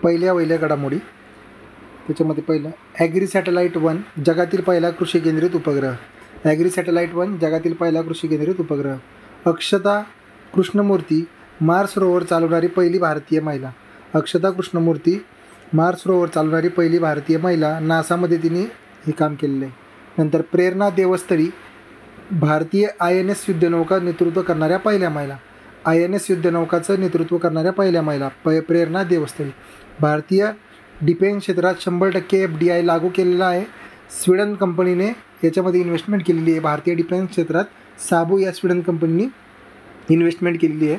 पहिल्या घडामोडी. त्याच्यामध्ये पहिलं ॲग्रीसॅटेलाईट-1 जगातील पहिला कृषी केंद्रित उपग्रह. ॲग्रीसॅटेलाईट-1 जगातील पहिला कृषी केंद्रित उपग्रह. अक्षता कृष्णमूर्ती मार्स रोवर चालवणारी पहिली भारतीय महिला. अक्षता कृष्णमूर्ती मार्स रोवर चालवणारी पहिली भारतीय महिला. नासामध्ये तिने हे काम केलेलं आहे. नंतर प्रेरणा देवस्थळी भारतीय INS युद्धनौका नेतृत्व करणाऱ्या पहिल्या महिला. INS युद्धनौकाचं नेतृत्व करणाऱ्या पहिल्या महिला प्रेरणा देवस्थळी. भारतीय डिफेन्स क्षेत्रात 100% FDI लागू केलेला आहे. स्वीडन कंपनीने याच्यामध्ये इन्व्हेस्टमेंट केलेली आहे. भारतीय डिफेन्स क्षेत्रात साबू या स्वीडन कंपनीने इन्व्हेस्टमेंट केलेली आहे.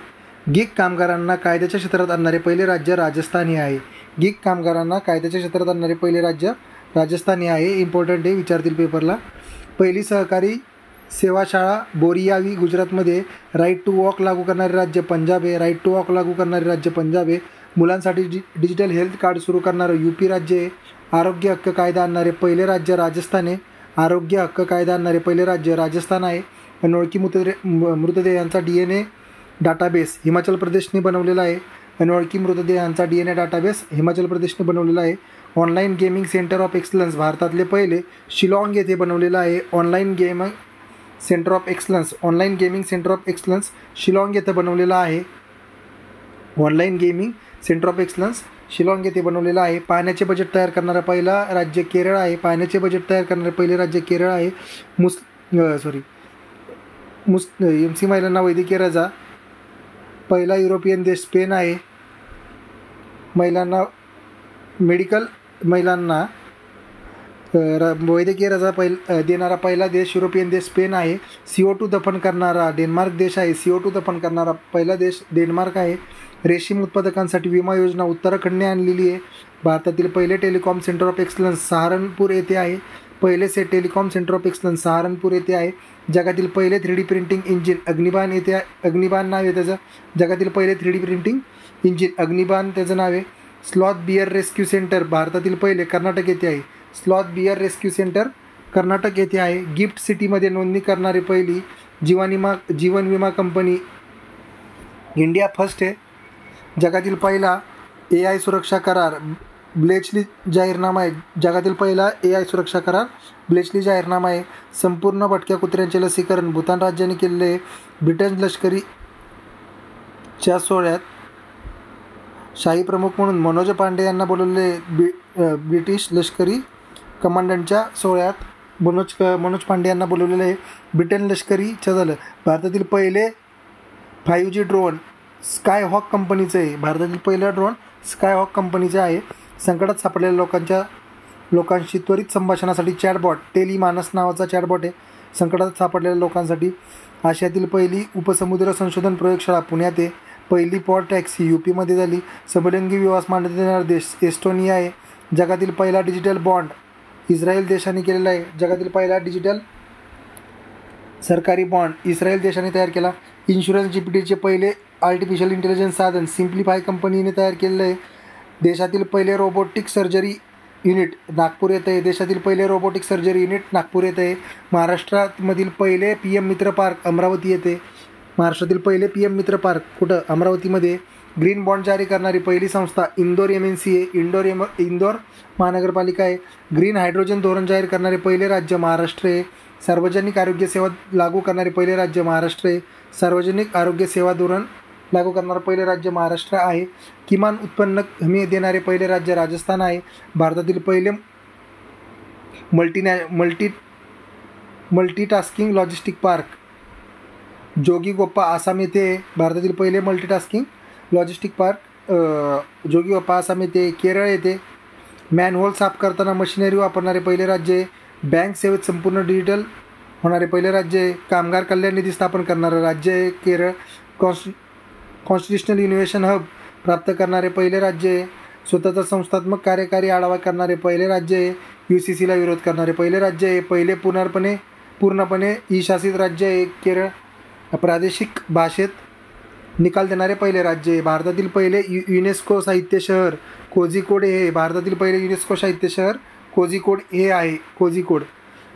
गिग कामगारांना कायद्याच्या क्षेत्रात आणणारे पहिले राज्य राजस्थान हे आहे. गिग कामगारांना कायद्याच्या क्षेत्रात आणणारे पहिले राज्य राजस्थान हे आहे. इम्पॉर्टंट आहे, विचारतील पेपरला. पहिली सहकारी सेवा शाळा बोरियावी गुजरातमध्ये. राईट टू वॉक लागू करणारे राज्य पंजाब आहे. राईट टू वॉक लागू करणारे राज्य पंजाब आहे. मुलांसाठी डिजिटल हेल्थ कार्ड सुरू करणारं UP राज्य आहे. आरोग्य हक्क कायदा आणणारे पहिले राज्य राजस्थान आहे. आरोग्य हक्क कायदा आणणारे पहिले राज्य राजस्थान आहे. अनोळखी मृतदेहांचा DNA डाटाबेस हिमाचल प्रदेशने बनवलेला आहे. अनोळखी मृतदेहांचा DNA डाटाबेस हिमाचल प्रदेशने बनवलेला आहे. Online gaming centre of excellence भारतातले पहिले शिलाँग येथे बनवलेलं आहे. Online gaming centre of excellence Shillong येथे बनवलेला आहे. Online gaming centre of excellence Shillong येथे बनवलेला आहे. पाण्याचे बजेट तयार करणारा पहिला राज्य केरळ आहे. पाण्याचे बजेट तयार करणारे पहिले राज्य केरळ आहे. MC महिलांना वैद्यकीय रजा पहिला युरोपियन देश स्पेन आहे. महिलांना वैद्यकीय रजा देणारा पहिला देश युरोपियन देश स्पेन आहे. CO2 दफन करणारा डेन्मार्क देश आहे. CO2 दफन करणारा पहिला देश डेन्मार्क आहे. रेशीम उत्पादकांसाठी विमा योजना उत्तराखंडने आणलेली आहे. भारतातील पहिले telecom centre of excellence Saharanpur येथे आहे. Telecom centre of excellence Saharanpur येथे आहे. जगातील पहिले 3D प्रिंटिंग इंजिन अग्निबाण येथे आहे. अग्निबाण नाव आहे त्याचं. जगातील पहिले 3D प्रिंटिंग इंजिन अग्निबाण त्याचं नाव आहे. स्लॉथ बियर रेस्क्यू सेंटर भारतातील पहिले कर्नाटक येथे आहे. Sloth bear rescue centre Karnataka येथे आहे. गिफ्ट सिटीमध्ये नोंदणी करणारी पहिली जीवन विमा कंपनी इंडिया फर्स्ट आहे. जगातील पहिला AI सुरक्षा करार ब्लेचली जाहीरनामा आहे. जगातील पहिला AI सुरक्षा करार ब्लेचली जाहीरनामा आहे. संपूर्ण भटक्या कुत्र्यांचे लसीकरण भूतान राज्याने केलेले आहे. ब्रिटन लष्करीच्या सोहळ्यात शाही प्रमुख म्हणून मनोज पांडे यांना बोलवले. ब्रिटिश लष्करी कमांडंटच्या सोहळ्यात मनोज पांडे यांना बोलवलेलं आहे. ब्रिटन लष्करीच्या झालं. भारतातील पहिले 5G ड्रोन स्कायहॉक कंपनीचं आहे. भारतातील पहिला ड्रोन स्कायहॉक कंपनीचा आहे. संकटात सापडलेल्या लोकांशी त्वरित संभाषणासाठी चॅटबॉट टेलिमानस नावाचा चॅटबॉट आहे. संकटात सापडलेल्या लोकांसाठी. आशियातील पहिली उपसमुद्र संशोधन प्रयोगशाळा पुण्यात आहे. पहिली पॉड टॅक्सी UP मध्ये झाली. समलिंगी विवाहास मान्यता देणारा देश एस्टोनिया आहे. जगातील पहिला डिजिटल बॉन्ड इस्रायल देशाने केलेला आहे. जगातील पहिला डिजिटल सरकारी बॉन्ड इस्रायल देशाने तयार केला. इन्शुरन्स GPTचे पहिले आर्टिफिशियल इंटेलिजन्स साधन सिम्प्लिफाय कंपनीने तयार केलेलं आहे. देशातील पहिले रोबोटिक सर्जरी युनिट नागपूर येत आहे. देशातील पहिले रोबोटिक सर्जरी युनिट नागपूर येत आहे. महाराष्ट्रामधील पहिले PM मित्र पार्क अमरावती येथे. महाराष्ट्रातील पहिले PM मित्र पार्क कुठं अमरावतीमध्ये. ग्रीन बॉन्ड जारी करणारी पहिली संस्था इंदोर MNC आहे. इंदोर महानगरपालिका आहे. ग्रीन हायड्रोजन धोरण जाहीर करणारे पहिले राज्य महाराष्ट्र आहे. सार्वजनिक आरोग्य सेवा लागू करणारे पहिले राज्य महाराष्ट्र आहे. सार्वजनिक आरोग्य सेवा धोरण लागू करणारं पहिले राज्य महाराष्ट्र आहे. किमान उत्पन्न हमी देणारे पहिले राज्य राजस्थान आहे. भारतातील पहिले मल्टीटास्किंग लॉजिस्टिक पार्क जोगीघोप्पा आसाम येथे. भारतातील पहिले मल्टीटास्किंग लॉजिस्टिक पार्क जोगीघोप्पा आसाम येथे. केरळ येथे. मॅनहोल साफ करताना मशिनरी वापरणारे पहिले राज्य आहे. बँक सेवेत संपूर्ण डिजिटल होणारे पहिले राज्य आहे. कामगार कल्याण निधी स्थापन करणारं राज्य आहे केरळ. कॉन्स्टिट्युशनल इनोव्हेशन हब प्राप्त करणारे पहिले राज्य आहे. स्वतःचा संस्थात्मक कार्यकारी आढावा करणारे पहिले राज्य आहे. UCCला विरोध करणारे पहिले राज्य आहे. पहिले पूर्णपणे ई-शासित राज्य आहे केरळ. प्रादेशिक भाषेत निकाल देणारे पहिले राज्य आहे. भारतातील पहिले युनेस्को साहित्य शहर कोझिकोड हे. भारतातील पहिले युनेस्को साहित्य शहर कोझिकोड हे आहे. कोझिकोड.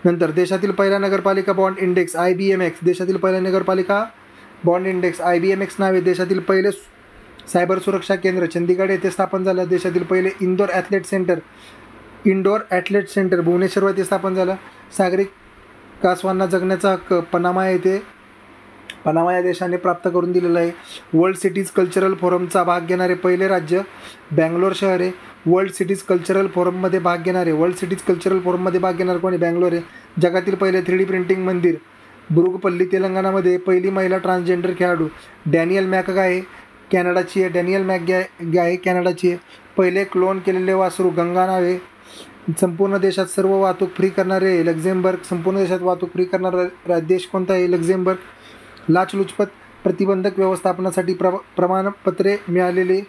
नंतर देशातील पहिला नगरपालिका बॉन्ड इंडेक्स IBMX. देशातील पहिला नगरपालिका बॉन्ड इंडेक्स IBMX नावे. देशातील पहिले सायबर सुरक्षा केंद्र चंदीगड येथे स्थापन झालं. देशातील पहिले इंडोर ॲथलेट सेंटर भुवनेश्वर येथे स्थापन झालं. सागरी कासवांना जगण्याचा हक्क पनामा या देशाने प्राप्त करून दिलेला आहे. वर्ल्ड सिटीज कल्चरल फोरमचा भाग घेणारे पहिले राज्य बँगलोर शहर आहे. वर्ल्ड सिटीज कल्चरल फोरममध्ये भाग घेणारे कोणी? बँगलोर आहे. जगातील पहिले 3D प्रिंटिंग मंदिर बुरुगपल्ली तेलंगणामध्ये. पहिली महिला ट्रान्सजेंडर खेळाडू डॅनियल मॅकगाय कॅनडाची आहे. पहिले क्लोन केलेले वासरू गंगा नावे. संपूर्ण देशात वाहतूक फ्री करणारे लक्झेंबर्ग. संपूर्ण देशात वाहतूक फ्री करणारा देश कोणता आहे? लक्झेंबर्ग. लाचलुचपत प्रतिबंधक व्यवस्थापनासाठी प्रमाणपत्रे मिळालेली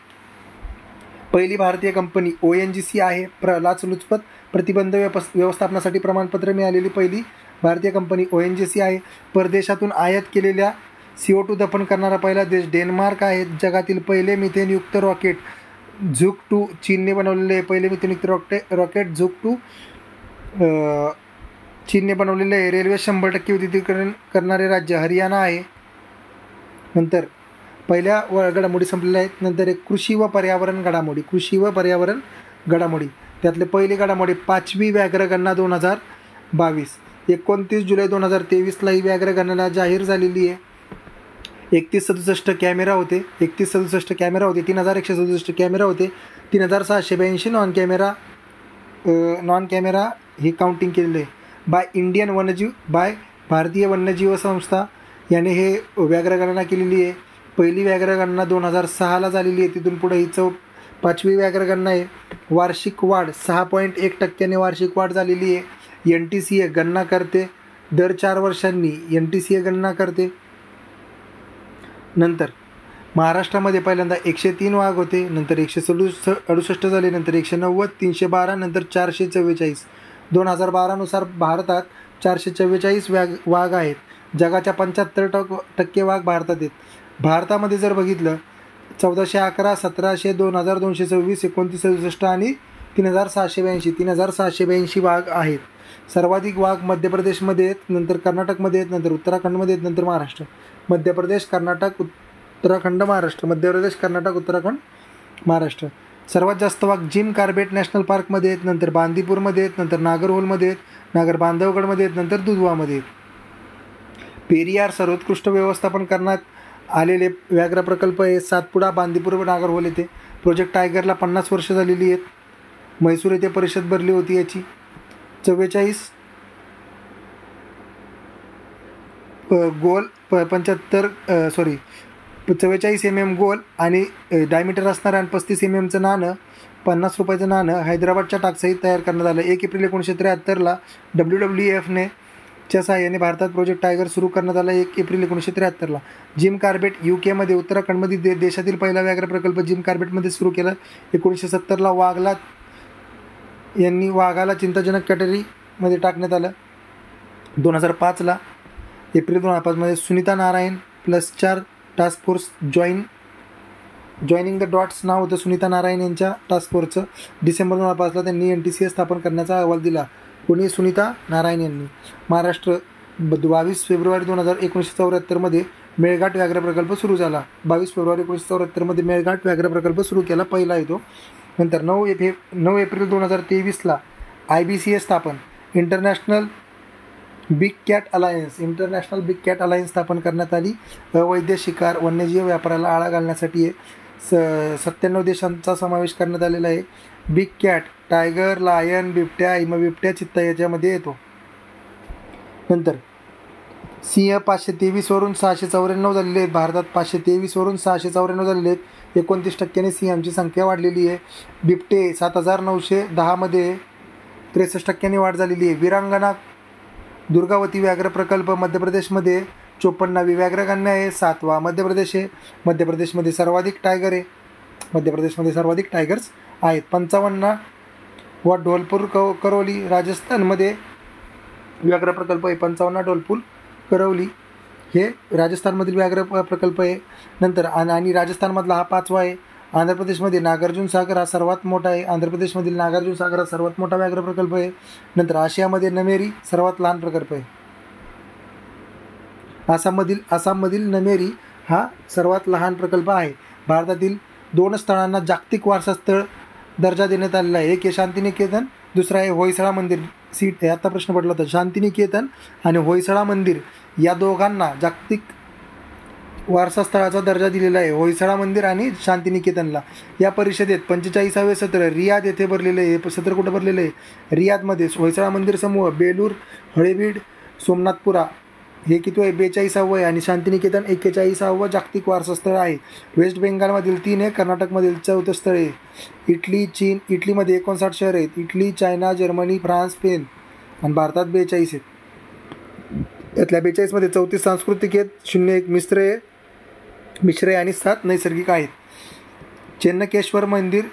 पहिली भारतीय कंपनी ONGC आहे. लाचलुचपत प्रतिबंध व्यवस्थापनासाठी प्रमाणपत्र मिळालेली पहिली भारतीय कंपनी ONGC आहे. परदेशातून आयात केलेल्या CO2 दफन करणारा पहिला देश डेन्मार्क आहे. जगातील पहिले मिथेनयुक्त रॉकेट झुक 2 चीनने बनवलेले आहे. पहिले मिथेनयुक्त रॉकेट झुक 2 चीनने बनवलेले आहे. रेल्वे 100% विद्युतीकरण करणारे राज्य हरियाणा आहे. नंतर पहिल्या घडामोडी संपलेल्या आहेत. नंतर एक कृषी व पर्यावरण घडामोडी. त्यातले पहिली घडामोडी 5वी व्याघ्रगणना 2022. 29 जुलै 2023ला ही व्याघ्रगणना जाहीर झालेली आहे. 3167 कॅमेरा होते. 3167 कॅमेरा होते. 3167 कॅमेरा होते. 3682 नॉन कॅमेरा हे काउंटिंग केलेलं आहे. बाय भारतीय वन्यजीव संस्था याने हे व्याघ्रगणना केलेली आहे. पहिली व्याघ्रगणना 2006ला झालेली आहे. तिथून पुढे ही 5वी व्याघ्रगणना आहे. वार्षिक वाढ 6.1% वार्षिक वाढ झालेली आहे. NTCA गणना करते दर 4 वर्षांनी. NTCA गणना करते. नंतर महाराष्ट्रामध्ये पहिल्यांदा 103 वाघ होते. नंतर 168 झाले. नंतर 190, 312, नंतर 444. 2012नुसार भारतात 444 वाघ आहेत. जगाच्या 75% वाघ भारतात आहेत. भारतामध्ये जर बघितलं 1411, 1700, 2226, 2967 आणि 3682 वाघ आहेत. सर्वाधिक वाघ मध्य प्रदेशमध्ये आहेत. नंतर कर्नाटकमध्ये आहेत. नंतर उत्तराखंडमध्ये आहेत. नंतर महाराष्ट्र. मध्य प्रदेश, कर्नाटक, उत्तराखंड, महाराष्ट्र. मध्य प्रदेश, कर्नाटक, उत्तराखंड, महाराष्ट्र. सर्वात जास्त वाघ जिम कार्बेट नॅशनल पार्कमध्ये आहेत. नंतर बांदीपूरमध्ये आहेत. नंतर नागरहोलमध्ये आहेत. नागर बांधवगडमध्ये आहेत. नंतर दुधवामध्ये आहेत. पेरियार सर्वोत्कृष्ट व्यवस्थापन करण्यात आलेले व्याघ्र प्रकल्प आहे. सातपुडा, बांदीपूर, नागरहोल येथे. प्रोजेक्ट टायगरला 50 वर्ष झालेली आहेत. म्हैसूर येथे परिषद भरली होती याची. 44 mm गोल आणि डायमीटर असणारं आणि 35 mmचं नाणं, 50 रुपयाचं नाणं हैदराबादच्या टाकसाईत तयार करण्यात आलं. 1 एप्रिल 1973ला WWFने च्या सहाय्याने भारतात प्रोजेक्ट टायगर सुरू करण्यात आला. 1 एप्रिल 1973ला. जिम कार्बेट UK उत्तराखंडमध्ये देशातील पहिला व्याघ्र प्रकल्प जिम कार्बेटमध्ये सुरू केला. 1970ला वाघाला चिंताजनक कॅटेगरीमध्ये टाकण्यात आलं. 2005ला एप्रिल 2005मध्ये Sunita Narayan +4 task force joining the dots नाव होतं सुनीता नारायण यांच्या टास्क फोर्सचं. डिसेंबर 2005ला त्यांनी NTCA स्थापन करण्याचा अहवाल दिला. कोणी? सुनीता नारायण यांनी. महाराष्ट्र 22 फेब्रुवारी 1974मध्ये मेळघाट व्याघ्र प्रकल्प सुरू झाला. 22 फेब्रुवारी 1974मध्ये मेळघाट व्याघ्र प्रकल्प सुरू केला. पहिला आहे तो. नंतर 9 एप्रिल 2023ला IBCA स्थापन. इंटरनॅशनल बिग कॅट अलायन्स स्थापन करण्यात आली. अवैध शिकार वन्यजीव व्यापाराला आळा घालण्यासाठी 97 देशांचा समावेश करण्यात आलेला आहे. बिग कॅट टायगर, लायन, बिबट्या, हिमबिबट्या, चित्ता याच्यामध्ये येतो. नंतर सिंह 523 वरून 694 झालेले आहेत. भारतात 523 वरून 694 झालेले आहेत. 29% सिंहांची संख्या वाढलेली आहे. बिबटे 7910 मध्ये 63% वाढ झालेली आहे. वीरांगना दुर्गावती व्याघ्र प्रकल्प मध्य प्रदेशमध्ये 54वी व्याघ्रगणना आहे. 7वा मध्य प्रदेश आहे. मध्य प्रदेशमध्ये सर्वाधिक टायगर आहे. मध्य प्रदेशमध्ये सर्वाधिक टायगर्स आहेत. 55वा ढोलपूर करौली राजस्थानमध्ये व्याघ्र प्रकल्प आहे. 55 ढोलपूर करौली हे राजस्थानमधील व्याघ्र प्रकल्प आहे. नंतर आणि राजस्थानमधला हा 5वा आहे. आंध्र प्रदेशमध्ये नागार्जुन सागर हा सर्वात मोठा आहे. आंध्र प्रदेशमधील नागार्जुन सागर हा सर्वात मोठा व्याघ्र प्रकल्प आहे. नंतर आशियामध्ये नमेरी सर्वात लहान प्रकल्प आहे. आसाममधील नमेरी हा सर्वात लहान प्रकल्प आहे. भारतातील 2 स्थळांना जागतिक वारसा स्थळ दर्जा देण्यात आलेला आहे. एक आहे शांतिनिकेतन, दुसरा आहे होयसळा मंदिर. सीट आता प्रश्न पडला होता, शांतिनिकेतन आणि होयसळा मंदिर या दोघांना जागतिक वारसा स्थळाचा दर्जा दिलेला आहे, होयसळा मंदिर आणि शांतिनिकेतनला. या परिषदेत 45वे सत्र रियाद येथे भरलेले आहे. हे सत्र कुठं भरलेलं आहे? रियादमध्ये. होयसळा मंदिर समूह बेलूर, हळेबीड, सोमनाथपुरा हे किती आहे? 42वे आहे आणि शांतिनिकेतन 41वे जागतिक वारसा स्थळ आहे. वेस्ट बेंगालमधील 3 आहे, कर्नाटकमधील 4 स्थळ आहे. इटली, चीन. इटलीमध्ये 59 शहर आहेत. Italy, China, Germany, France, Spain आणि भारतात 42 आहेत. यातल्या 42मध्ये 34 सांस्कृतिक आहेत, 01 मिश्र आणि 7 नैसर्गिक आहेत. चेन्नकेश्वर मंदिर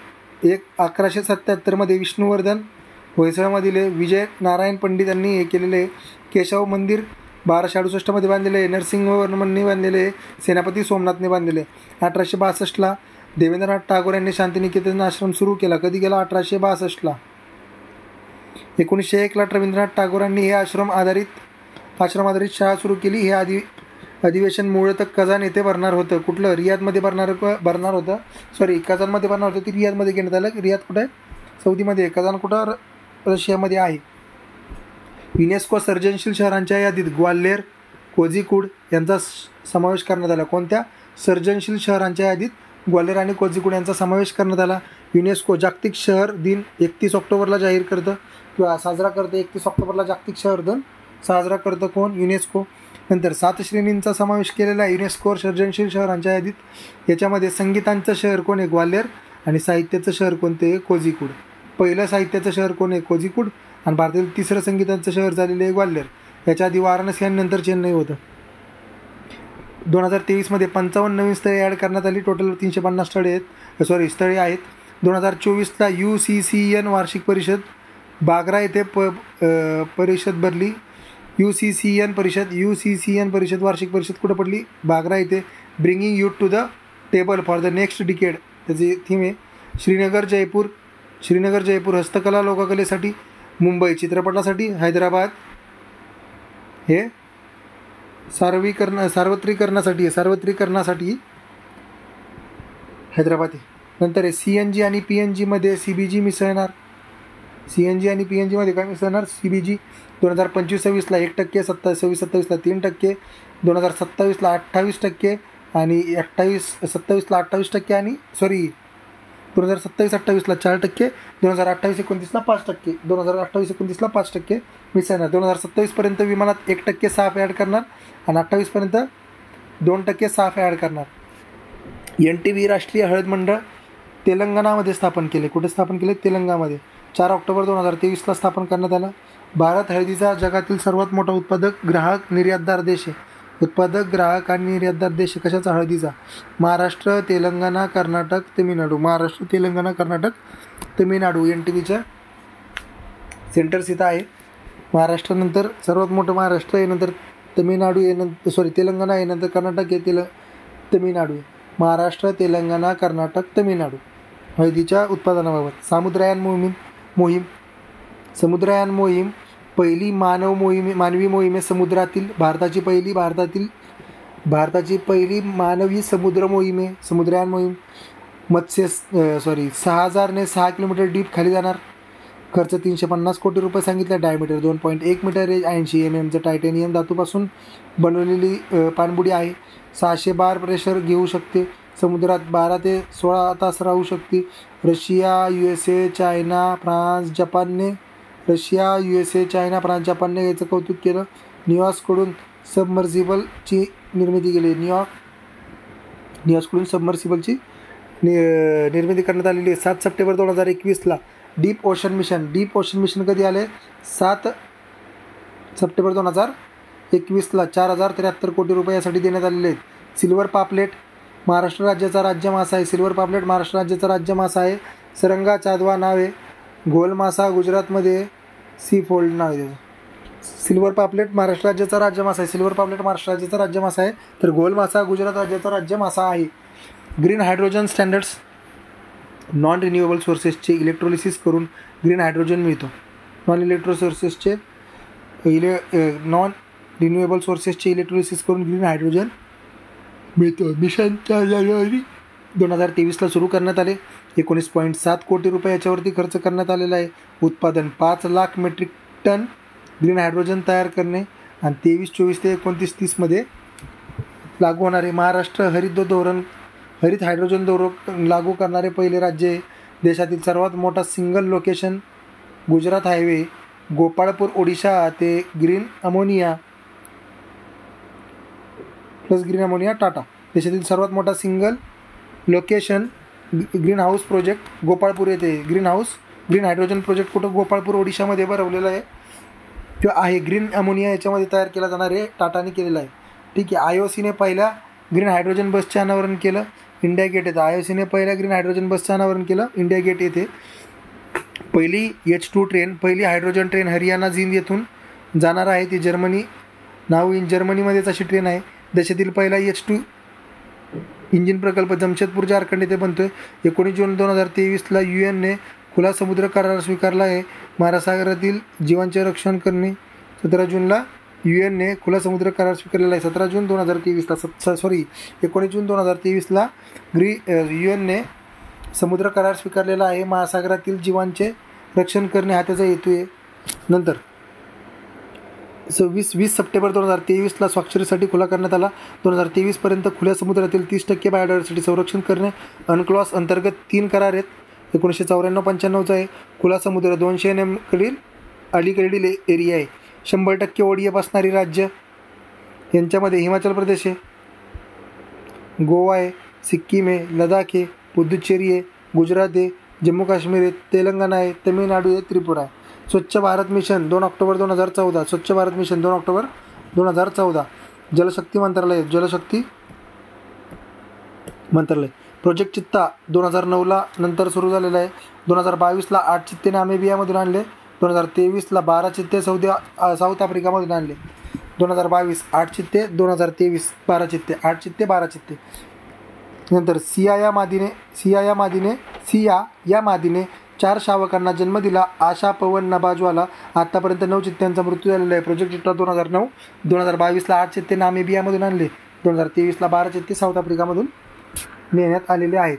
1177मध्ये विष्णुवर्धन होयसळामधील विजय नारायण पंडित यांनी हे केलेले आहे. केशव मंदिर 1268मध्ये बांधलेले आहे. नरसिंहवर्मनने बांधलेले आहे. सेनापती सोमनाथने बांधलेले आहे. 1862ला देवेंद्रनाथ टागोर यांनी शांतिनिकेतन आश्रम सुरू केला. कधी केला? 1862ला. 1901ला रवींद्रनाथ टागोरांनी हे आश्रम आधारित शाळा सुरू केली. हे अधिवेशन मूळतः कझान येथे भरणार होतं. कुठलं? रियादमध्ये भरणार होतं. कझानमध्ये भरणार होतं. ती रियादमध्ये घेण्यात आलं. रियाद कुठं आहे? सौदीमध्ये. कझान कुठं? रशियामध्ये आहे. युनेस्को सर्जनशील शहरांच्या यादीत ग्वाल्हेर, कोझिकोड यांचा समावेश करण्यात आला. कोणत्या? सर्जनशील शहरांच्या यादीत ग्वाल्हेर आणि कोझिकोड यांचा समावेश करण्यात आला. युनेस्को जागतिक शहर दिन 31 ऑक्टोबरला जाहीर करतं किंवा साजरा करतं. 31 ऑक्टोबरला जागतिक शहर दिन साजरा करतं. कोण? युनेस्को. नंतर 7 श्रेणींचा समावेश केलेला आहे युनेस्को सर्जनशील शहरांच्या यादीत. याच्यामध्ये संगीतांचं शहर कोण आहे? ग्वाल्हेर. आणि साहित्याचं शहर कोणते आहे? कोझिकोड. पहिलं साहित्याचं शहर कोण आहे? कोझिकोड. आणि भारतातील 3रं संगीतांचं शहर झालेलं आहे ग्वाल्हेर. याच्या आधी वाराणसी आणि नंतर चेन्नई होतं. 2023मध्ये 55 नवीन स्थळे ॲड करण्यात आली. टोटल 350 स्थळे आहेत. 2024ला UCCN वार्षिक परिषद बागरा येथे परिषद भरली. UCCN परिषद वार्षिक परिषद कुठं पडली? बागरा येथे. Bringing youth to the table for the next decade त्याची थीम आहे. श्रीनगर जयपूर हस्तकला लोककलेसाठी. मुंबई चित्रपटासाठी. हैदराबाद हे सार्वत्रिकरणासाठी हैदराबाद आहे. नंतर आहे CNG आणि PNG मध्ये CBG मिसळणार. CNG आणि PNG मध्ये काय मिसळणार? CBG. 2025-26ला 1%, 27-28ला 3%, 2027ला 28% आणि 27-28ला 28% आणि 2027-28ला 4%, 2028-29ला 5%, 2028-29ला 5% मिसळणार. 2027पर्यंत विमानात 1% साफ ॲड करणार आणि 28पर्यंत 2% साफ ॲड करणार. NTV राष्ट्रीय हळद मंडळ तेलंगणामध्ये स्थापन केले. कुठे स्थापन केले? तेलंगणामध्ये. 4 ऑक्टोबर 2023ला स्थापन करण्यात आलं. भारत हळदीचा जगातील सर्वात मोठा उत्पादक, ग्राहक, निर्यातदार देश आहे. उत्पादक, ग्राहक आणि निर्यातदार देश कशाचा? हळदीचा. महाराष्ट्र, तेलंगणा, कर्नाटक, तमिळनाडू. महाराष्ट्र, तेलंगणा, कर्नाटक, तमिळनाडू NTVच्या सेंटर्स इथं आहे. महाराष्ट्रानंतर सर्वात मोठं महाराष्ट्र आहे, नंतर तमिळनाडू आहे, तेलंगणा आहे, नंतर कर्नाटक आहे, तमिळनाडू आहे. महाराष्ट्र, तेलंगणा, कर्नाटक, तमिळनाडू. हळदीच्या उत्पादनाबाबत समुद्रयान मोहीम पहिली मानवी मोहीम आहे. समुद्रातील भारताची पहिली मानवी समुद्र मोहीम आहे समुद्रयान मोहीम. 6000 ने 6 किलोमीटर डीप खाली जाणार. खर्च 350 कोटी रुपये सांगितला. डायमीटर 2.1 मीटर आहे. 80 mmचं टायटॅनियम धातूपासून बनवलेली पाणबुडी आहे. 600 बार प्रेशर घेऊ शकते. समुद्रात 12 ते 16 तास राहू शकते. रशिया, USA, चायना, फ्रान्स, जपानने याचं कौतुक केलं. न्यूयॉर्ककडून सबमर्सिबलची निर्मिती केली. न्यूयॉर्ककडून सबमर्सिबलची निर्मिती करण्यात आलेली आहे. 7 सप्टेंबर 2021ला डीप ओशन मिशन कधी आले? 7 सप्टेंबर 2021ला 4073 कोटी रुपये यासाठी देण्यात आलेले आहेत. सिल्वर पापलेट महाराष्ट्र राज्याचा राज्य मासा आहे. सरंगा चादवा नाव आहे. घोल मासा गुजरातमध्ये सी फोल्ड नाव आहे त्याचं. सिल्वर पापलेट महाराष्ट्र राज्याचा राज्य मासा आहे. तर घोल मासा गुजरात राज्याचा राज्य मासा आहे. Green hydrogen standards non renewable सोर्सेसचे इलेक्ट्रोलिसिस करून ग्रीन हायड्रोजन मिळतो. नॉन रिन्युएबल सोर्सेसचे इलेक्ट्रोलिसिस करून ग्रीन हायड्रोजन मिळतो. मिशन 4 जानेवारी 2023ला सुरू करण्यात आले. 19.7 कोटी रुपये याच्यावरती खर्च करण्यात आलेला आहे. उत्पादन 5 lakh metric ton green hydrogen तयार करणे आणि 23-24 ते 29-30मध्ये लागू होणारे महाराष्ट्र हरित हायड्रोजन धोरण लागू करणारे पहिले राज्य आहे. देशातील सर्वात मोठा single location Gujarat highway Gopalpur Odisha ते ग्रीन अमोनिया टाटा. देशातील सर्वात मोठा single location green house project Gopalpur येथे ग्रीन हायड्रोजन प्रोजेक्ट कुठं गोपाळपूर ओडिशामध्ये भरवलेला आहे किंवा आहे. ग्रीन अमोनिया याच्यामध्ये तयार केला जाणार आहे, टाटाने केलेला आहे. ठीक आहे. IOCने पहिल्या ग्रीन हायड्रोजन बसचे अनावरण केलं इंडिया गेट येथे. IOCने पहिल्या ग्रीन हायड्रोजन बसचं अनावरण केलं इंडिया गेट येथे. पहिली H2 ट्रेन, पहिली हायड्रोजन ट्रेन हरियाणा जिंद येथून जाणार आहे. ती जर्मनीमध्येच अशी ट्रेन आहे. देशातील पहिला H2 इंजिन प्रकल्प जमशेदपूर झारखंड येथे बनतोय. 19 जून 2023ला UN खुला समुद्र करार स्वीकारला आहे. महासागरातील जीवांचे रक्षण करणे. 17 जूनला UN खुला समुद्र करार स्वीकारलेला आहे. 19 जून 2023ला UN समुद्र करार स्वीकारलेला आहे. महासागरातील जीवांचे रक्षण करणे हा त्याचा हेतू आहे. नंतर 20 सप्टेंबर 2023ला स्वाक्षरीसाठी खुला करण्यात आला. 2023पर्यंत खुल्या समुद्रातील 30% बायोडायव्हर्सिटी संरक्षण करणे. अनक्लॉस अंतर्गत 3 करार आहेत. 1994-95चा आहे. खुला समुद्र 200 NM अलीकडील एरिया आहे. 100% ODF असणारी राज्य यांच्यामध्ये हिमाचल प्रदेश आहे, गोवा आहे, सिक्कीम आहे, लडाख आहे, पुदुच्चेरी आहे, गुजरात आहे, जम्मू काश्मीर आहे, तेलंगणा आहे, तमिळनाडू आहे, त्रिपुरा आहे. स्वच्छ भारत मिशन 2 ऑक्टोबर 2014. स्वच्छ भारत मिशन 2 ऑक्टोबर 2014. जलशक्ती मंत्रालय. प्रोजेक्ट चित्ता 2009ला नंतर सुरू झालेला आहे. 2022ला 8 चित्ते नामिबियामधून आणले. 2023ला 12 चित्ते साऊथ आफ्रिकामधून आणले. 2022 8 चित्ते, 2023 12 चित्ते, 8 चित्ते 12 चित्ते. नंतर सिया या मादीने 4 शावकांना जन्म दिला. आशा पवन नबाजवाला. आत्तापर्यंत 9 चित्त्यांचा मृत्यू झालेला आहे. प्रोजेक्ट चित्ता 2009. 2022ला 8 चित्ते नामिबियामधून आणले. 2023ला 12 चित्ते साऊथ आफ्रिकामधून नेण्यात आलेले आहेत.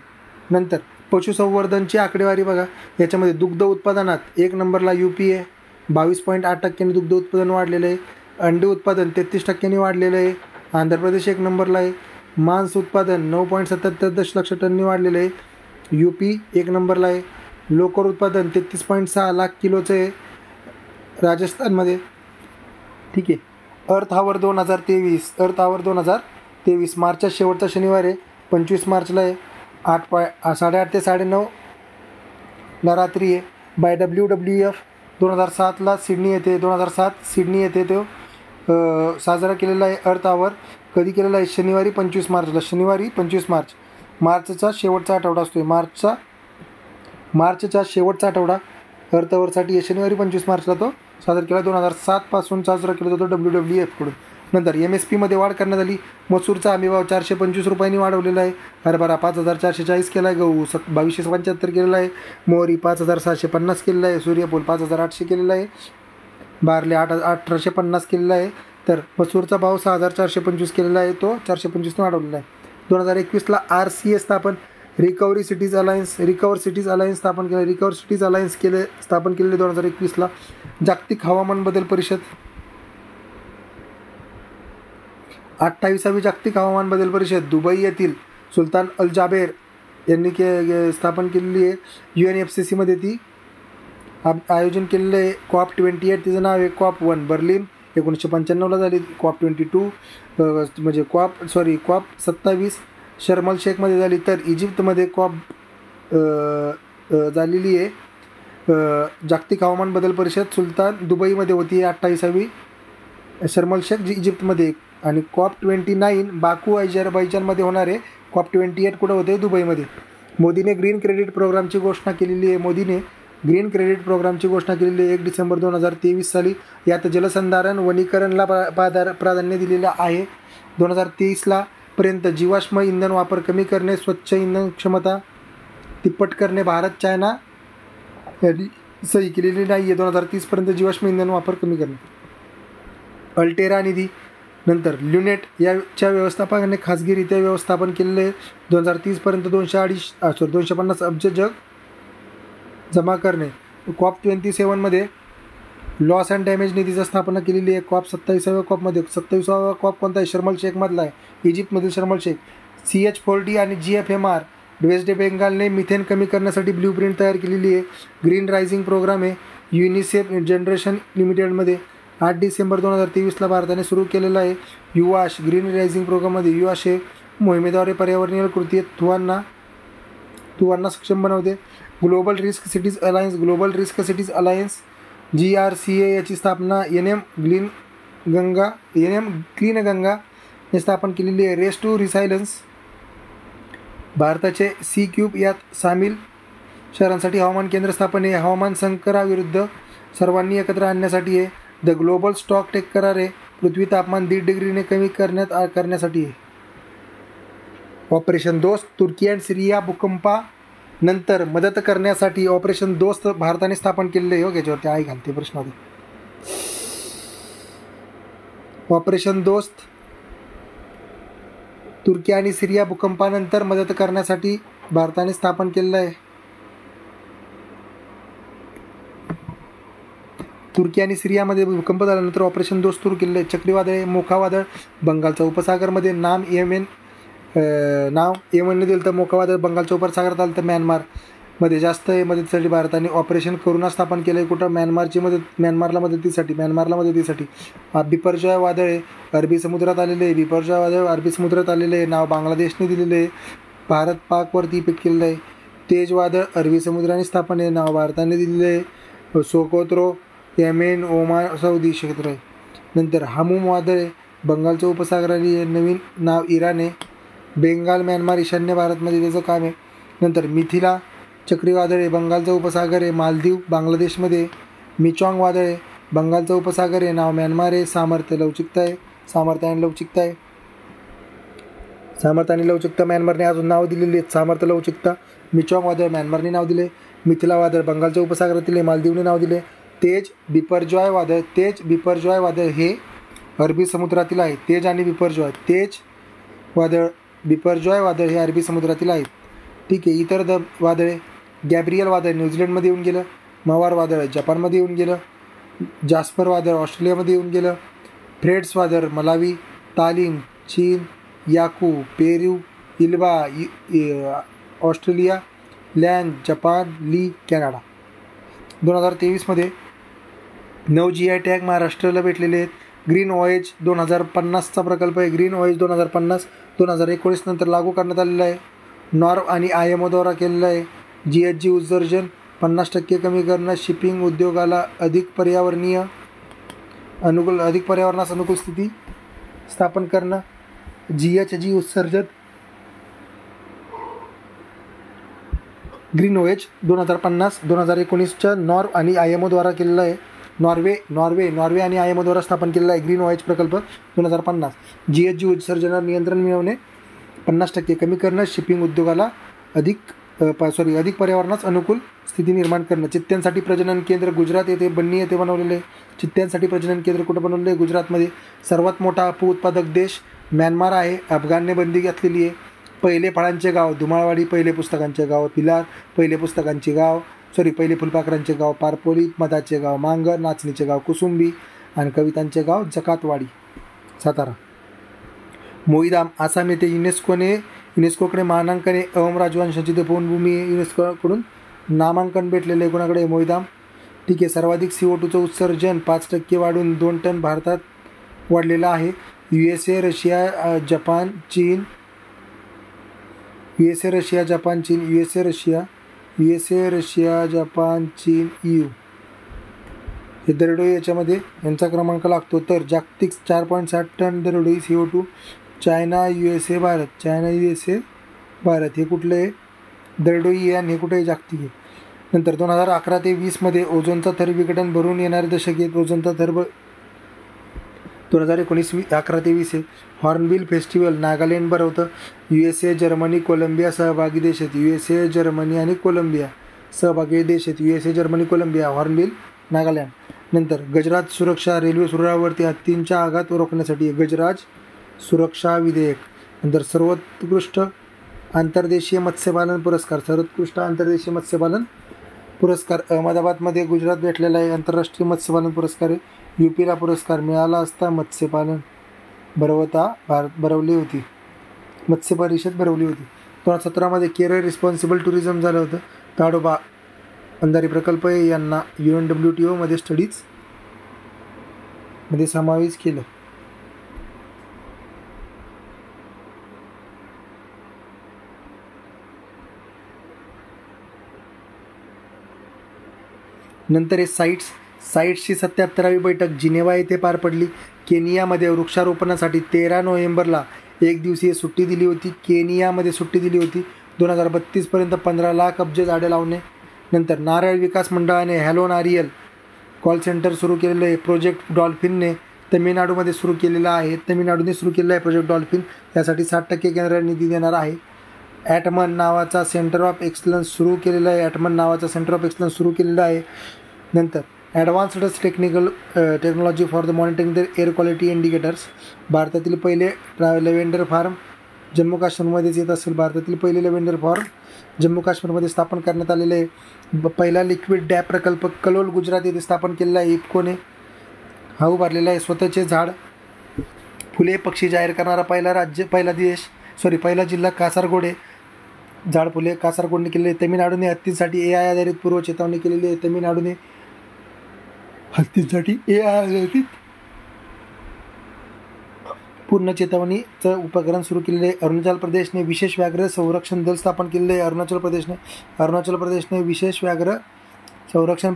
नंतर पशुसंवर्धनची आकडेवारी बघा. याच्यामध्ये दुग्ध उत्पादनात 1 नंबरला UP आहे. 22.8% दुग्ध उत्पादन वाढलेलं आहे. अंडे उत्पादन 33% वाढलेलं आहे. आंध्र प्रदेश 1 नंबरला आहे. मांस उत्पादन 9.77 दशलक्ष टननी वाढलेलं आहे. UP 1 नंबरला आहे. लोकर उत्पादन 33.6 लाख किलोचं आहे राजस्थानमध्ये. ठीक आहे. अर्थ आवर 2023 मार्चच्या शेवटचा शनिवार आहे. 25 मार्चला आहे. 8:30 ते 9:30 ला रात्री आहे. बाय WWF 2007ला सिडनी येथे तो साजरा केलेला आहे. अर्थ आवर कधी केलेला आहे? शनिवारी 25 मार्च. मार्चचा शेवटचा आठवडा असतो. मार्चचा शेवटचा आठवडा अर्थ आवरसाठी शनिवारी 25 मार्चला तो साजरा केला. 2007 पासून साजरा केला जातो WWF कडून. नंतर MSPमध्ये वाढ करण्यात आली. मसूरचा हमीभाव 425 रुपयांनी वाढवलेला आहे. हरभरा 5440 केला आहे. गहू 2275 केलेला आहे. मोहरी 5750 केलेला आहे. सूर्यफूल 5800 केलेला आहे. बार्ले 1850 केलेला आहे. तर मसूरचा भाव 6425 केलेला आहे. तो 425ने वाढवलेला आहे. 2021ला RCA रिकव्हर सिटीज अलायन्स स्थापन केलेले 2021ला. जागतिक हवामान बदल परिषद 28वी जागतिक हवामान बदल परिषद दुबई येथील सुलतान अल जाबेर यांनी स्थापन केलेली आहे. UNFCCमध्ये ती आयोजन केलेलं आहे. COP28 तिचं नाव आहे. COP1 बर्लिन 1995ला झाली. COP22 COP27 शर्मल शेखमध्ये झाली. तर इजिप्तमध्ये COP झालेली आहे. जागतिक हवामान बदल परिषद सुलतान दुबईमध्ये होती 28वी. शर्मल शेख इजिप्तमध्ये. आणि COP29 बाकू अझरबैजानमध्ये होणार आहे. COP28 कुठं होते? दुबईमध्ये. मोदीने ग्रीन क्रेडिट प्रोग्रामची घोषणा केलेली आहे. 1 डिसेंबर 2023 साली. यात जलसंधारण वनीकरणला प्राधान्य दिलेलं आहे. 2030ला पर्यंत जीवाश्म इंधन वापर कमी करणे, स्वच्छ इंधन क्षमता तिप्पट करणे. भारत चायना यांनी सही केलेली नाही आहे. 2030 पर्यंत जीवाश्म इंधन वापर कमी करणे. अल्टेरा निधी नंतर ल्युनेट याच्या व्यवस्थापकाने खाजगीरित्या व्यवस्थापन केलेले 2030पर्यंत 250 अब्ज जग जमा करणे. COP27मध्ये लॉस अँड डॅमेज निधीची स्थापना केलेली आहे. COP27व्या कॉपमध्ये 27वा कॉप कोणता आहे? शर्मल शेखमधला आहे, इजिप्तमधील शर्मल शेख. CH40 आणि GFMR वेस्ट बेंगालने मिथेन कमी करण्यासाठी ब्ल्यूप्रिंट तयार केलेली आहे. ग्रीन रायझिंग प्रोग्राम आहे युनिसेफ जनरेशन लिमिटेडमध्ये 8 डिसेंबर 2023ला भारताने सुरू केलेला आहे. युवाश ग्रीन रायझिंग प्रोग्राममध्ये युवाश हे मोहिमेद्वारे पर्यावरणीय कृती धुवांना सक्षम बनवते. Global risk cities alliance GRCA याची स्थापना NM क्लीन गंगा ने स्थापन केलेली आहे. रेस टू रिसायलन्स भारताचे C³ यात सामील शहरांसाठी हवामान केंद्र स्थापन आहे. हवामान संकराविरुद्ध सर्वांनी एकत्र आणण्यासाठी आहे. द ग्लोबल स्टॉक टेक करार आहे पृथ्वी तापमान 1.5 डिग्रीने कमी करण्यासाठी आहे. ऑपरेशन दोस्त तुर्की अँड सिरिया भूकंपानंतर मदत करण्यासाठी ऑपरेशन दोस्त भारताने स्थापन केलेले आहे. याच्यावरती आई घालते प्रश्नामध्ये. ऑपरेशन दोस्त तुर्की आणि सिरिया भूकंपानंतर मदत करण्यासाठी भारताने स्थापन केलेलं आहे. तुर्की आणि सिरियामध्ये भूकंप झाल्यानंतर ऑपरेशन दोस्त सुरू केलेलं आहे. चक्रीवादळ मोखा वादळ बंगालच्या उपसागरमध्ये नाव येमेनने दिलं तर मोखा वादळ बंगालच्या उपसागरात आलं तर म्यानमारमध्ये जास्त मदतीसाठी भारताने ऑपरेशन करुणा स्थापन केलं आहे. कुठं म्यानमारला मदतीसाठी बिपरजॉय वादळ आहे अरबी समुद्रात आलेले आहे. बिपरजॉय वादळ अरबी समुद्रात आलेले आहे. नाव बांगलादेशने दिलेले आहे. भारत पाकवरती इफेक्ट केलेलं आहे. तेज वादळ अरबी समुद्राने स्थापन आहे. नाव भारताने दिलेले आहे. सोकोत्रो येमेन ओमान सौदी क्षेत्र आहे. नंतर हमूम वादळ आहे बंगालच्या उपसागराने नवीन नाव इराण आहे. बेंगाल म्यानमार ईशान्य भारतमध्ये त्याचं काम आहे. नंतर मिथिला चक्रीवादळ आहे बंगालचा उपसागर आहे. मालदीव बांगलादेशमध्ये. मिचॉंग वादळ आहे बंगालचा उपसागर आहे. नाव म्यानमार आहे. सामर्थ्य आणि लवचिकता म्यानमारने अजून नाव दिलेली आहेत. सामर्थ्य लवचिकता मिचॉंग वादळ म्यानमारने नाव दिले. मिथिला वादळ बंगालच्या उपसागरातील मालदीवने नाव दिले. तेज बिपरजॉय वादळ हे अरबी समुद्रातील आहे. तेज बिपरजॉय वादळ हे अरबी समुद्रातील आहेत. ठीक आहे. इतर वादळे गॅब्रियल वादळ न्यूझीलंडमध्ये येऊन गेलं. मवार वादळ जपानमध्ये येऊन गेलं. जास्पर वादळ ऑस्ट्रेलियामध्ये येऊन गेलं. फ्रेड्स वादळ मलावी, तालिन चीन, याकू पेरू, इल्बा ऑस्ट्रेलिया, लँड जपान, ली कॅनडा. 2023मध्ये 9 GI टॅग महाराष्ट्राला भेटलेले आहेत. ग्रीन ऑएज 2050चा प्रकल्प आहे. ग्रीन ऑएज 2050 2019 नंतर लागू करण्यात आलेला आहे. नॉर्व आणि IMOद्वारा केलेला आहे. GHG उत्सर्जन 50% कमी करणं. शिपिंग उद्योगाला अधिक पर्यावरणास अनुकूल स्थिती स्थापन करणं. GHG उत्सर्जन ग्रीन ऑएज 2050 2019च्या नॉर्व आणि IMOद्वारा केलेला आहे. नॉर्वे आणि IMOद्वारा स्थापन केलेला आहे ग्रीन ऑएज प्रकल्प 2050. GHG उत्सर्जनावर नियंत्रण मिळवणे, 50% कमी करणं, शिपिंग उद्योगाला अधिक पर्यावरणास अनुकूल स्थिती निर्माण करणं. चित्त्यांसाठी प्रजनन केंद्र गुजरात येथे बन्नी येथे बनवलेले आहे. चित्त्यांसाठी प्रजनन केंद्र कुठं बनवलेलं आहे? गुजरातमध्ये. सर्वात मोठा अफू उत्पादक देश म्यानमार आहे. अफगाणने बंदी घातलेली आहे. पहिले फळांचे गाव धुमाळवाडी, पहिले पुस्तकांचे गाव पिलार, पहिले फुलपाखरांचे गाव पारपोली, मधाचे गाव मांगर, नाचणीचे गाव कुसुंबी आणि कवितांचे गाव जकातवाडी सातारा. मोईदाम आसाम येथे युनेस्कोकडे मानांकन आहे. अहोम राजवंशाची तपोवनभूमी युनेस्कोकडून नामांकन भेटलेलं आहे. कोणाकडे? मोईदाम. ठीक आहे. सर्वाधिक CO2चं उत्सर्जन 5% वाढून 2 टन भारतात वाढलेलं आहे. USA रशिया जपान चीन EU हे दरडोई याच्यामध्ये यांचा क्रमांक लागतो. तर जागतिक 4.7 टन दरडोई CO2 चायना USA भारत हे कुठलं आहे? दरडोई आहे आणि हे कुठे आहे? जागतिक आहे. नंतर 2011 ते 20मध्ये ओझोनचा थर विघटन भरून येणारे दशक आहेत. ओझोनचा थर 2011 ते 20 आहे. हॉर्नबिल फेस्टिवल नागालँड भरवतं. USA जर्मनी कोलंबिया सहभागी देश आहेत. USA जर्मनी आणि कोलंबिया सहभागी देश आहेत. USA Germany Colombia Hornbill Nagaland. नंतर गजराज सुरक्षा रेल्वे रुळावरती हत्तींच्या आघात रोखण्यासाठी गजराज सुरक्षा विधेयक. नंतर सर्वोत्कृष्ट आंतरदेशीय मत्स्यपालन पुरस्कार. सर्वोत्कृष्ट आंतरदेशीय मत्स्यपालन पुरस्कार अहमदाबादमध्ये गुजरात भेटलेला आहे. आंतरराष्ट्रीय मत्स्यपालन पुरस्कार आहे. UPला पुरस्कार मिळाला असता मत्स्यपालन भरवली होती, मत्स्य परिषद भरवली होती. 2017मध्ये केरळ रिस्पॉन्सिबल टुरिझम झालं होतं. ताडोबा बंधारे प्रकल्प यांना UNWTO मध्ये स्टडीज मध्ये समावेश केलं. नंतर हे साईट्सची 77वी बैठक जिनेवा येथे पार पडली. केनियामध्ये वृक्षारोपणासाठी 13 नोव्हेंबरला एक दिवसीय सुट्टी दिली होती. केनियामध्ये सुट्टी दिली होती. 2032 पर्यंत 15 लाख अब्ज झाडे लावणे. नंतर नारळ विकास मंडळाने हॅलो नारियल कॉल सेंटर सुरू केलेलं आहे. प्रोजेक्ट डॉल्फिनने तमिळनाडूमध्ये सुरू केलेला आहे. तमिळनाडूने सुरू केलेला आहे प्रोजेक्ट डॉल्फिन. यासाठी 60% केंद्र निधी देणार आहे. ॲटमन नावाचा सेंटर ऑफ एक्सलन्स सुरू केलेला आहे. ॲटमन नावाचा सेंटर ऑफ एक्सलन्स सुरू केलेला आहे. नंतर advanced technology for the monitoring the air quality indicators. भारतातील पहिले लेव्हेंडर फार्म जम्मू काश्मीरमध्येच येत असेल. भारतातील पहिले लेव्हेंडर फार्म जम्मू काश्मीरमध्ये स्थापन करण्यात आलेले आहे. पहिला लिक्विड डॅप प्रकल्प कलोल गुजरात येथे स्थापन केलेला आहे. इफकोने हा उभारलेला आहे. स्वतःचे झाड फुले पक्षी जाहीर करणारा पहिला जिल्हा कासारगोड आहे. झाड फुले कासारगोडने केलेले आहे. तमिळनाडूने हत्तींसाठी AI आधारित पूर्व चेतावणी केलेली आहे. तमिळनाडूने हत्तींसाठी AI आधारित पूर्ण चेतावणीचं उपकरण सुरू केलेले आहे. अरुणाचल प्रदेशने विशेष व्याघ्र संरक्षण दल स्थापन केलेले आहे. अरुणाचल प्रदेशने विशेष व्याघ्र संरक्षण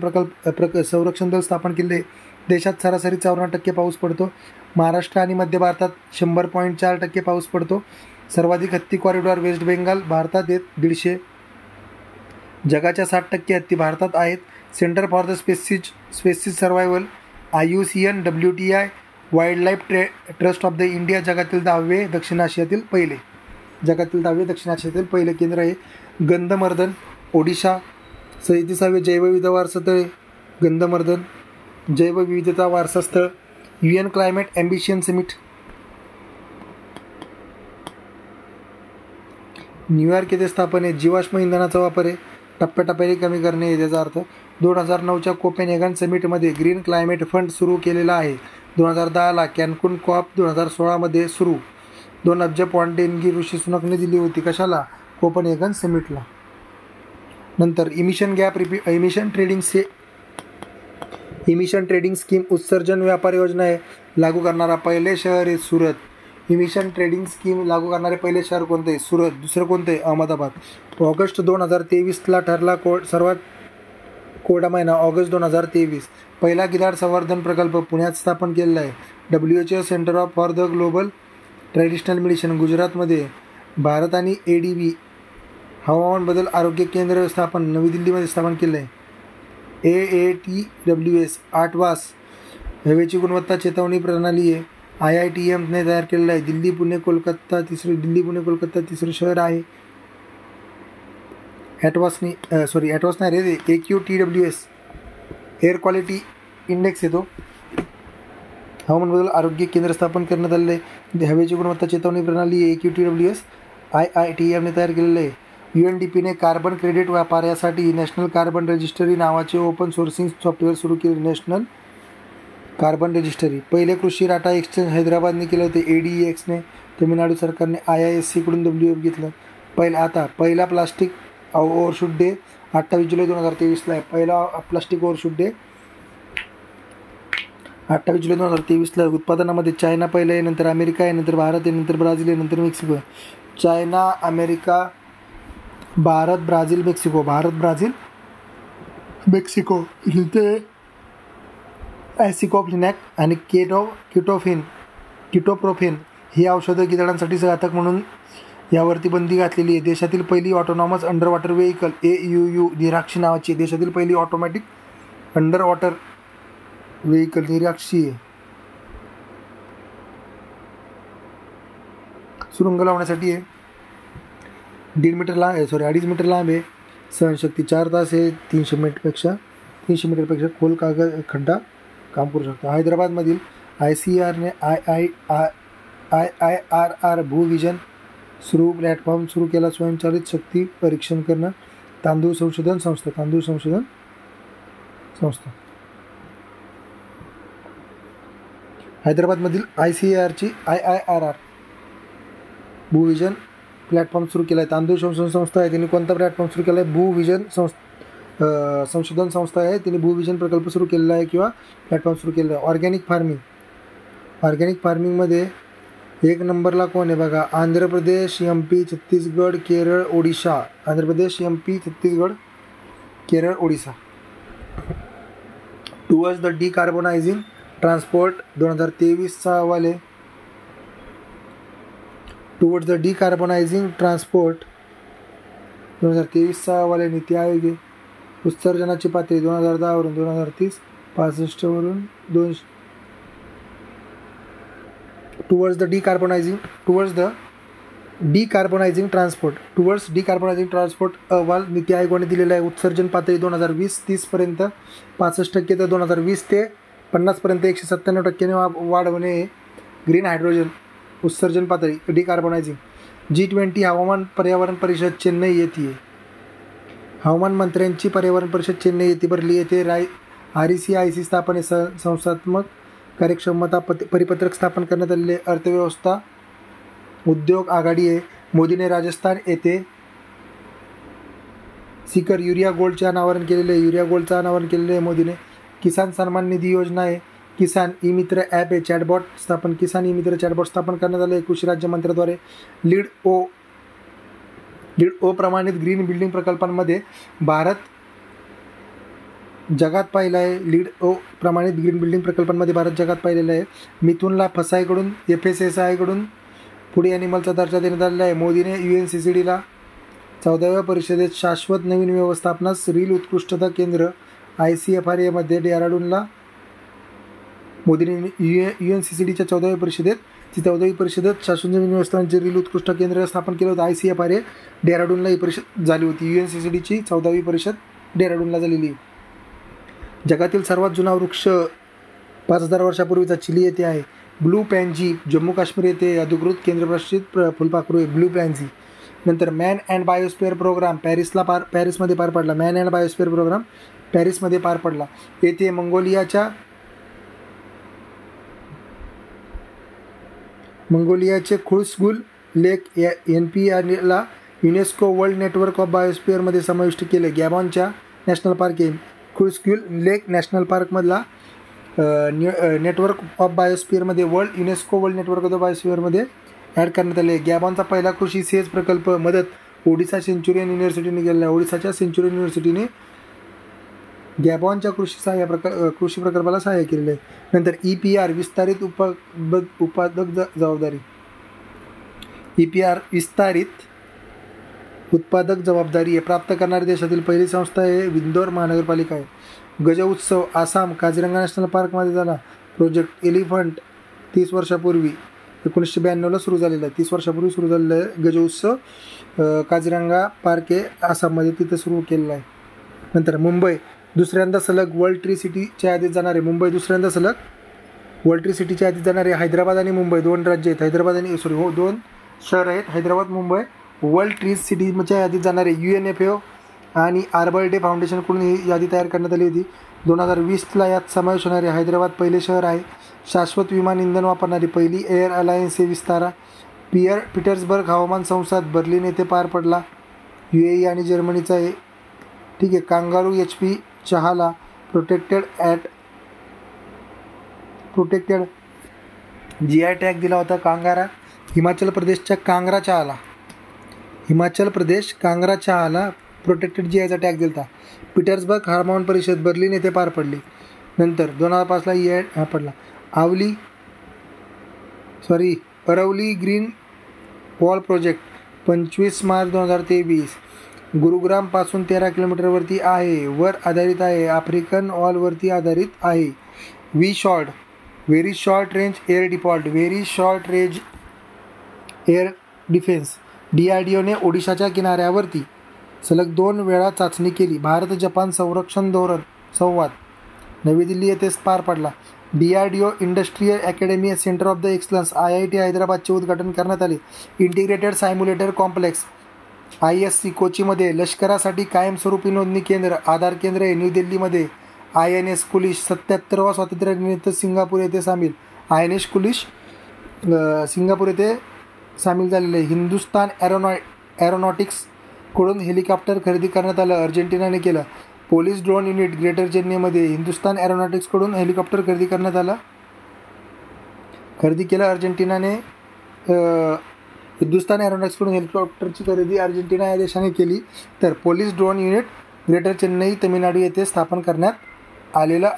दल स्थापन केले आहे. देशात सरासरी 54% पाऊस पडतो. महाराष्ट्र आणि मध्य भारतात 100.4% पाऊस पडतो. सर्वाधिक हत्ती कॉरिडॉर वेस्ट बेंगाल भारतात आहेत 150. जगाच्या 60% हत्ती भारतात आहेत. Centre for the species survival IUCN WTI wildlife trust of the India जगातील 10वे दक्षिण आशियातील पहिले केंद्र आहे. गंधमर्दन ओडिशा 37वे जैवविविधता वारसा स्थळ. गंधमर्दन जैवविविधता वारसा स्थळ. UN climate ambition summit New York येथे स्थापन आहे. जीवाश्म इंधनाचा वापर आहे टप्प्याटप्प्याने कमी करणे याचा अर्थ. 2009च्या कोपेनहेगन समिटमध्ये ग्रीन क्लायमेट फंड सुरू केलेला आहे. 2010ला कॅन्कुन कॉप 2016मध्ये सुरू. 2 अब्ज पॉइंट देणगी ऋषी सुनकने दिली होती. कशाला? कोपेनहेगन समिटला. नंतर इमिशन ट्रेडिंग स्कीम उत्सर्जन व्यापार योजना आहे लागू करणारा पहिले शहर आहे सुरत. इमिशन ट्रेडिंग स्कीम लागू करणारे पहिले शहर कोणते आहे? सुरत. दुसरं कोणतं आहे? अहमदाबाद. ऑगस्ट 2023ला ठरला सर्वात कोरडा महिना ऑगस्ट 2023. पहिला गिधाड संवर्धन प्रकल्प पुण्यात स्थापन केलेला आहे. WHO centre for the global traditional medicine गुजरातमध्ये. भारत आणि ADB हवामान बदल आरोग्य केंद्र स्थापन नवी दिल्लीमध्ये स्थापन केलं आहे. AATWS 8वास हवेची गुणवत्ता चेतावणी प्रणाली आहे. IITMने तयार केलेलं आहे. दिल्ली पुणे कोलकाता तिसरं शहर आहे. ॲटवास नाही रे, AQTWS एअर क्वालिटी इंडेक्स येतो. हवामान बदल आरोग्य केंद्र स्थापन करण्यात आलेलं आहे. हवेची गुणवत्ता चेतावणी प्रणाली AQTWS IITMने तयार केलेलं आहे. UNDPने कार्बन क्रेडिट व्यापारासाठी नॅशनल कार्बन रजिस्ट्री नावाचे ओपन सोर्सिंग सॉफ्टवेअर सुरू केले. National carbon registry. पहिले कृषी डाटा एक्सचेंज हैदराबादने केले होते. ADEXने. तमिळनाडू सरकारने IISC कडून WF घेतलं. पहिला प्लास्टिक ओव्हरशूट डे 28 जुलै 2023ला आहे. पहिला प्लास्टिक ओव्हरशूट डे 28 जुलै 2023ला. उत्पादनामध्ये चायना पहिला आहे, नंतर अमेरिका आहे, नंतर भारत आहे, नंतर ब्राझील आहे, नंतर मेक्सिको आहे. China, America, Bharat, Brazil, Mexico. Bharat, Brazil, Mexico. इथे ॲसिक्लोफिनॅक आणि किटोप्रोफेन ही औषधं गिधाडांसाठी घातक म्हणून यावरती बंदी घातलेली आहे. देशातील पहिली autonomous under water vehicle AUU निराक्षी नावाची. देशातील पहिली ऑटोमॅटिक अंडर वॉटर व्हेकल निराक्षी आहे. सुरुंग लावण्यासाठी आहे. 2.5 मीटर लांब आहे. सहनशक्ती 4 तास आहे. 300 मीटरपेक्षा खोल कागद खड्डा काम करू शकतो. हैदराबादमधील ICARने IIRR भूविजन प्लॅटफॉर्म सुरू केला. स्वयंचलित शक्ती परीक्षण करणं. तांदूळ संशोधन संस्था हैदराबादमधील ICARची IIRR भूविजन प्लॅटफॉर्म सुरू केला आहे. तांदूळ संशोधन संस्था आहे, त्यांनी कोणता प्लॅटफॉर्म सुरू केला आहे? भूविजन संशोधन संस्था आहे, त्यांनी भूविजन प्रकल्प सुरू केलेला आहे किंवा प्लॅटफॉर्म सुरू केलेला आहे. ऑर्गॅनिक फार्मिंगमध्ये 1 नंबरला कोण आहे बघा? Andhra Pradesh, MP, Chhattisgarh, Kerala, Odisha. Andhra Pradesh, MP, Chhattisgarh, Kerala, Odisha. Towards the decarbonising transport 2023चा अहवाल आहे. टुवर्ड्स द डिकार्बोनायझिंग ट्रान्सपोर्ट 2023चा अहवाल आहे. नीती आयोग आहे. उत्सर्जनाची पातळी 2010 वरून 2030 65 वरून 200. टुवर्ड्स द डिकार्बोनायझिंग ट्रान्सपोर्ट अहवाल नीती आयोगाने दिलेला आहे. उत्सर्जन पातळी 2020-30 पर्यंत 65% तर 2020 ते 50 पर्यंत 197% वाढवणे. ग्रीन हायड्रोजन उत्सर्जन पातळी डिकार्बोनायझिंग. G20 हवामान पर्यावरण परिषद चेन्नई येथे. हवामान मंत्र्यांची पर्यावरण परिषद चेन्नई येथे भरली. येथे REC स्थापने संस्थात्मक कार्यक्षमता परिपत्रक स्थापन करण्यात आलेले. अर्थव्यवस्था उद्योग आघाडी आहे. मोदीने राजस्थान येथे सिकर युरिया गोल्डचे अनावरण केलेले आहे. मोदीने किसान सन्मान निधी योजना आहे. किसान ई मित्र ॲप आहे. किसान ई मित्र चॅटबॉट स्थापन करण्यात आले. कृषी राज्यमंत्र्याद्वारे लीड ओ प्रमाणित ग्रीन बिल्डिंग प्रकल्पांमध्ये भारत जगात पाहिला आहे. लीड ओ प्रमाणित ग्रीन बिल्डिंग प्रकल्पांमध्ये भारत जगात पाहिलेला आहे. मिथुनला FSSAIकडून FSSAIकडून फूड ॲनिमलचा दर्जा देण्यात आलेला आहे. मोदीने UNCCDला 14व्या परिषदेत शाश्वत नवीन व्यवस्थापनास रील उत्कृष्टता केंद्र ICFRA मध्ये डेहराडूनला मोदींनी UNCCDच्या 14व्या परिषदेत शाश्वत नवीन व्यवस्थापनाचे रील उत्कृष्ट केंद्र स्थापन केलं होतं. ICFRA डेहराडूनला ही परिषद झाली होती. UNCCDची 14वी परिषद डेहराडूनला झालेली. जगातील सर्वात जुना वृक्ष 5000 वर्षापूर्वीचा चिली येथे आहे. ब्लू पॅन्झी जम्मू काश्मीर येथे अधिकृत केंद्रप्रशासित फुलपाखरू आहे. ब्लू पॅन्झी. नंतर मॅन अँड बायोस्फिअर प्रोग्राम पॅरिसमध्ये पार पडला. मॅन अँड बायोस्फिअर प्रोग्राम पॅरिसमध्ये पार पडला. येथे मंगोलियाचे खुळसगुल लेक NPRला युनेस्को वर्ल्ड नेटवर्क ऑफ बायोस्फिअरमध्ये समाविष्ट केले. गॅबॉनच्या नॅशनल पार्क आहे. खुळसगुल लेक नॅशनल पार्कमधला नेटवर्क ऑफ बायोस्फिअरमध्ये युनेस्को वर्ल्ड नेटवर्क ऑफ बायोस्फिअरमध्ये ॲड करण्यात आले. गॅबॉनचा पहिला कृषी सेच प्रकल्प मदत ओडिशा सेंच्युरियन युनिव्हर्सिटीने केलेला आहे. ओडिशाच्या सेंच्युरियन युनिव्हर्सिटीने गॅबॉनच्या कृषी प्रकल्पाला सहाय्य केलेलं आहे. नंतर EPR विस्तारित उत्पादक जबाबदारी. EPR विस्तारित उत्पादक जबाबदारी प्राप्त करणारी देशातील पहिली संस्था आहे. इंदोर महानगरपालिका आहे. गज उत्सव आसाम काझीरंगा नॅशनल पार्कमध्ये झाला. प्रोजेक्ट एलिफंट 30 वर्षापूर्वी 1992ला सुरू झालेला आहे. 30 वर्षापूर्वी सुरू झालेला आहे गज उत्सव. काझीरंगा पार्क आहे आसाममध्ये, तिथं सुरू केलेला आहे. नंतर मुंबई दुसऱ्यांदा सलग वर्ल्ड ट्री सिटीच्या यादीत जाणार आहे. मुंबई दुसऱ्यांदा सलग वर्ल्ड ट्री सिटीच्या यादीत जाणार आहे. हैदराबाद आणि मुंबई 2 राज्य आहेत. 2 शहर आहेत. हैदराबाद मुंबई वर्ल्ड ट्री सिटीच्या यादीत जाणार आहे. UNFAO आणि आर्बर डे फाउंडेशनकडून ही यादी तयार करण्यात आली होती. 2020ला यात समावेश होणारे हैदराबाद पहिले शहर आहे. शाश्वत विमान इंधन वापरणारी पहिली एअर अलायन्स हे विस्तारा. पीटर्सबर्ग हवामान संसद बर्लिन येथे पार पडला. UAE आणि जर्मनीचा आहे. ठीक आहे. कांगारू HP चहाला प्रोटेक्टेड GI टॅग दिला होता. कांगारा हिमाचल प्रदेश कांगरा चहाला प्रोटेक्टेड GIचा टॅग दिला होता. पीटर्सबर्ग हवामान परिषद बर्लिन येथे पार पडली. नंतर 2005ला पडला. Aravalli green wall project 25 March 2023 गुरुग्रामपासून 13 किलोमीटरवरती आहे. वर आधारित आहे. आफ्रिकन वॉलवरती आधारित आहे. Very short range air defence DRDOने ओडिशाच्या किनाऱ्यावरती सलग 2 वेळा चाचणी केली. भारत जपान संरक्षण धोरण संवाद नवी दिल्ली येथेच पार पडला. DRDO industrial academy centre of the excellence IIT हैदराबादचे उद्घाटन करण्यात आले. इंटिग्रेटेड सायम्युलेटर कॉम्प्लेक्स ISC कोचीमध्ये लष्करासाठी कायमस्वरूपी नोंदणी केंद्र आधार केंद्र आहे. न्यू दिल्लीमध्ये INS कुलिश 77वा स्वातंत्र्यानिमित्त सिंगापूर येथे सामील. INS कुलिश सिंगापूर येथे सामील झालेले. हिंदुस्तान एरोनॉटिक्सकडून हेलिकॉप्टर खरेदी करण्यात आलं, अर्जेंटिनाने केलं. पोलीस ड्रोन युनिट ग्रेटर चेन्नईमध्ये हिंदुस्तान एरोनॉटिक्सकडून हेलिकॉप्टर खरेदी केलं अर्जेंटिनाने. हिंदुस्तान एरोनॉटिक्सकडून हेलिकॉप्टरची खरेदी अर्जेंटिना या देशाने केली. तर police drone unit greater Chennai Tamil Nadu येथे स्थापन करण्यात आलेलं आहे.